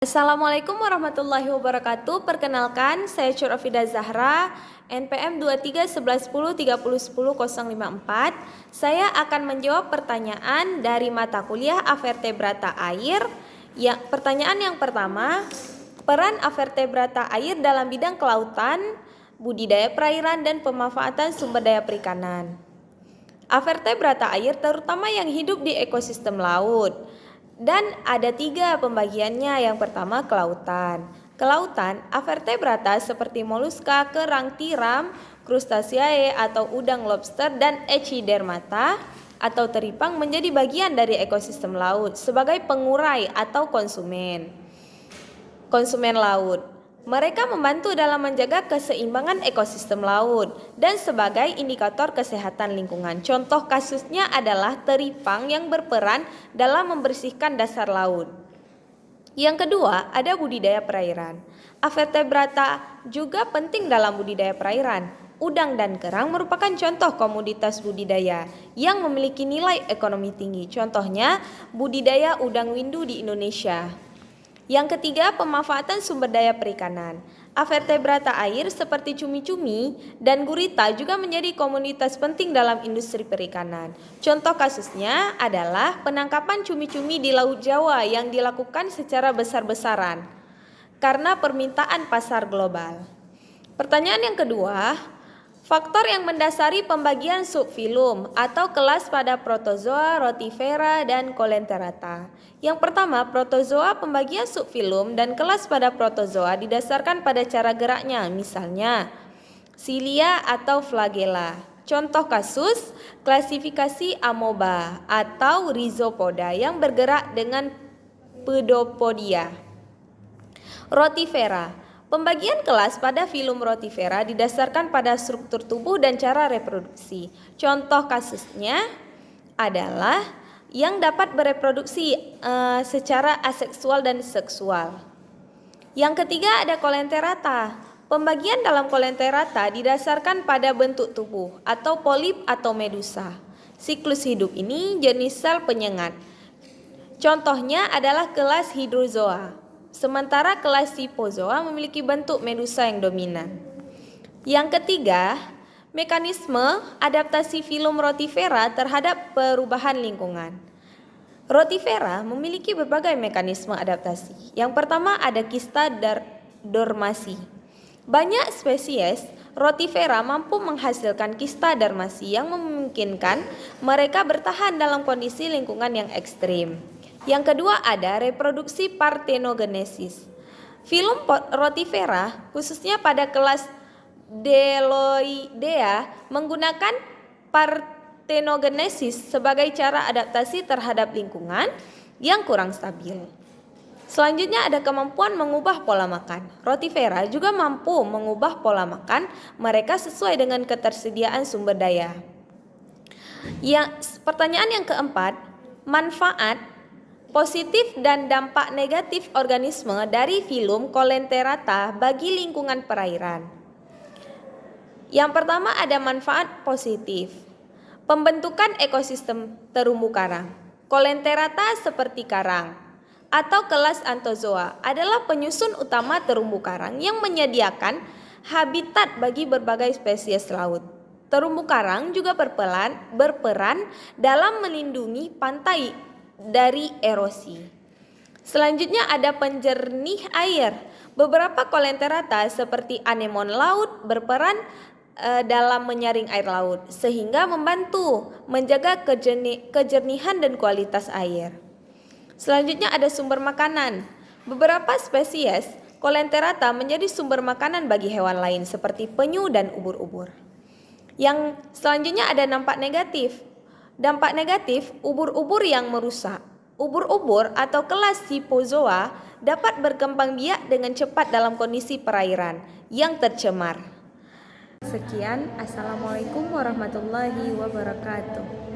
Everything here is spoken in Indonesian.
Assalamualaikum warahmatullahi wabarakatuh. Perkenalkan, saya Curafida Zahra, NPM 231110301054. Saya akan menjawab pertanyaan dari mata kuliah Avertebrata Air. Pertanyaan yang pertama, peran Avertebrata Air dalam bidang kelautan, budidaya perairan, dan pemanfaatan sumber daya perikanan. Avertebrata air terutama yang hidup di ekosistem laut. Dan ada 3 pembagiannya. Yang pertama, kelautan. Kelautan, avertebrata seperti moluska, kerang, tiram, Crustaceae atau udang, lobster, dan Echinodermata atau teripang menjadi bagian dari ekosistem laut sebagai pengurai atau konsumen laut. Mereka membantu dalam menjaga keseimbangan ekosistem laut dan sebagai indikator kesehatan lingkungan. Contoh kasusnya adalah teripang yang berperan dalam membersihkan dasar laut. Yang kedua, ada budidaya perairan. Avertebrata juga penting dalam budidaya perairan. Udang dan kerang merupakan contoh komoditas budidaya yang memiliki nilai ekonomi tinggi. Contohnya, budidaya udang windu di Indonesia. Yang ketiga, pemanfaatan sumber daya perikanan. Avertebrata air seperti cumi-cumi dan gurita juga menjadi komoditas penting dalam industri perikanan. Contoh kasusnya adalah penangkapan cumi-cumi di Laut Jawa yang dilakukan secara besar-besaran karena permintaan pasar global. Pertanyaan yang kedua, faktor yang mendasari pembagian subfilum atau kelas pada protozoa, rotifera, dan colelenterata. Yang pertama, protozoa, pembagian subfilum dan kelas pada protozoa didasarkan pada cara geraknya, misalnya silia atau flagella. Contoh kasus, klasifikasi amoeba atau rhizopoda yang bergerak dengan pseudopodia. Rotifera, pembagian kelas pada filum rotifera didasarkan pada struktur tubuh dan cara reproduksi. Contoh kasusnya adalah yang dapat bereproduksi secara aseksual dan seksual. Yang ketiga, ada colelenterata. Pembagian dalam colelenterata didasarkan pada bentuk tubuh atau polip atau medusa. Siklus hidup ini jenis sel penyengat. Contohnya adalah kelas hidrozoa. Sementara kelas sipozoa memiliki bentuk medusa yang dominan. Yang ketiga, mekanisme adaptasi filum rotifera terhadap perubahan lingkungan. Rotifera memiliki berbagai mekanisme adaptasi. Yang pertama, ada kista dormasi. Banyak spesies rotifera mampu menghasilkan kista dormasi yang memungkinkan mereka bertahan dalam kondisi lingkungan yang ekstrim. Yang kedua, ada reproduksi parthenogenesis. Filum rotifera khususnya pada kelas Deloidea menggunakan parthenogenesis sebagai cara adaptasi terhadap lingkungan yang kurang stabil. Selanjutnya ada kemampuan mengubah pola makan. Rotifera juga mampu mengubah pola makan mereka sesuai dengan ketersediaan sumber daya. Pertanyaan yang keempat, manfaat positif dan dampak negatif organisme dari filum colelenterata bagi lingkungan perairan. Yang pertama, ada manfaat positif. Pembentukan ekosistem terumbu karang. Colelenterata seperti karang atau kelas Anthozoa adalah penyusun utama terumbu karang yang menyediakan habitat bagi berbagai spesies laut. Terumbu karang juga berperan dalam melindungi pantai dari erosi. Selanjutnya ada penjernih air. Beberapa colelenterata seperti anemon laut berperan dalam menyaring air laut sehingga membantu menjaga kejernihan dan kualitas air. Selanjutnya ada sumber makanan. Beberapa spesies colelenterata menjadi sumber makanan bagi hewan lain seperti penyu dan ubur-ubur. Yang selanjutnya ada dampak negatif. Dampak negatif, ubur-ubur yang merusak. Ubur-ubur atau kelas sipozoa dapat berkembang biak dengan cepat dalam kondisi perairan yang tercemar. Sekian, assalamualaikum warahmatullahi wabarakatuh.